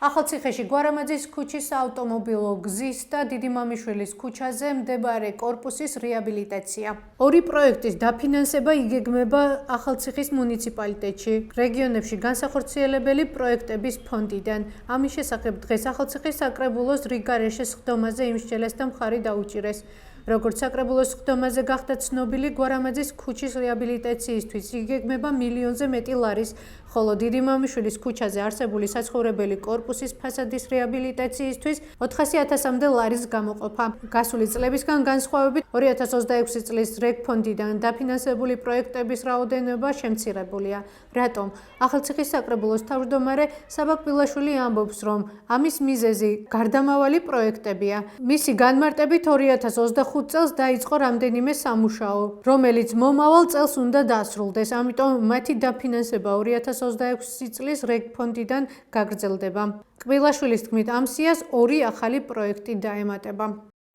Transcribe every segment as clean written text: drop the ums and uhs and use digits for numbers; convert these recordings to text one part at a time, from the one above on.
ახალციხეში გვარამაძის ქუჩის ავტომობილო გზის და დიდი მამიშვილის ქუჩაზე მდებარე კორპუსის რეაბილიტაცია. ორი პროექტის დაფინანსება იგეგმება ახალციხის მუნიციპალიტეტში, რეგიონებში განსახორციელებელი პროექტების ფონდიდან. ამის შესახებ დღეს ახალციხის საკრებულოს რიგარეშე სხდომაზე იმსჯელეს და მხარი დაუჭირეს. როგორც საკრებულოს სხდომაზე გახდა ცნობილი, გვარამაძის ქუჩის რეაბილიტაციისთვის იგეგმება მილიონზე მეტი ლარის, ხოლო დიდი მამიშვილის ქუჩაზე არსებული საცხოვრებელი კორპუსის ფასადის რეაბილიტაციისთვის 400.000-მდე ლარის გამოყოფა. გასული წლებისგან განსხვავებით 2026 წლის რეგ ფონდიდან დაფინანსებული პროექტების რაოდენობა შემცირებულია. რატომ? ახალციხის საკრებულოს თავმჯდომარე საბა კბილაშვილი ამბობს, რომ ამის მიზეზი გარდამავალი პროექტებია. მისი განმარტებით 2025 წელს დაიწყო რამდენიმე სამუშაო, რომელიც მომავალ წელს უნდა დასრულდეს, ამიტომ მათი დაფინანსება 2026 წლის რეგ ფონდიდან გაგრძელდება. კბილაშვილის თქმით, ამ სიას ორი ახალი პროექტი დაემატება.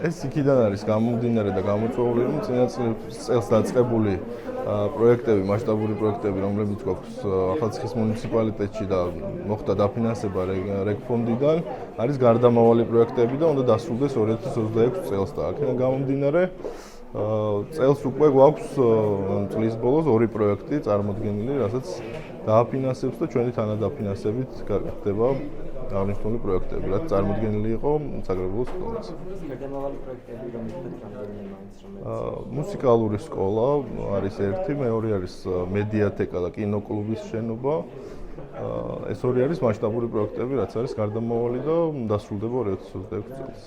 ეს იქიდან არის გამომდინარე და გამოწვეული, რომ წინა წელს დაწყებული პროექტები, მასშტაბური პროექტები, რომლებიც გვაქვს ახალციხის მუნიციპალიტეტში და მოხდა დაფინანსება რეგ ფონდიდან, არის გარდამავალი პროექტები და უნდა დასრულდეს 2026 წელს და აქედან გამომდინარე წელს უკვე გვაქვს წლის ბოლოს ორი პროექტი წარმოდგენილი, რასაც დააფინანსებს და ჩვენი თანადაფინანსებით გახდება აღნიშნული პროექტები, რაც წარმოდგენილი იყო საკრებულოს სხდომაზე. გარდამავალი პროექტები მუსიკალური სკოლა არის ერთი, მეორე არის მედიათეკა და კინოკლუბის შენობა. ეს ორი არის მასშტაბური პროექტები, რაც არის გარდამავალი და დასრულდება 2026 წელს.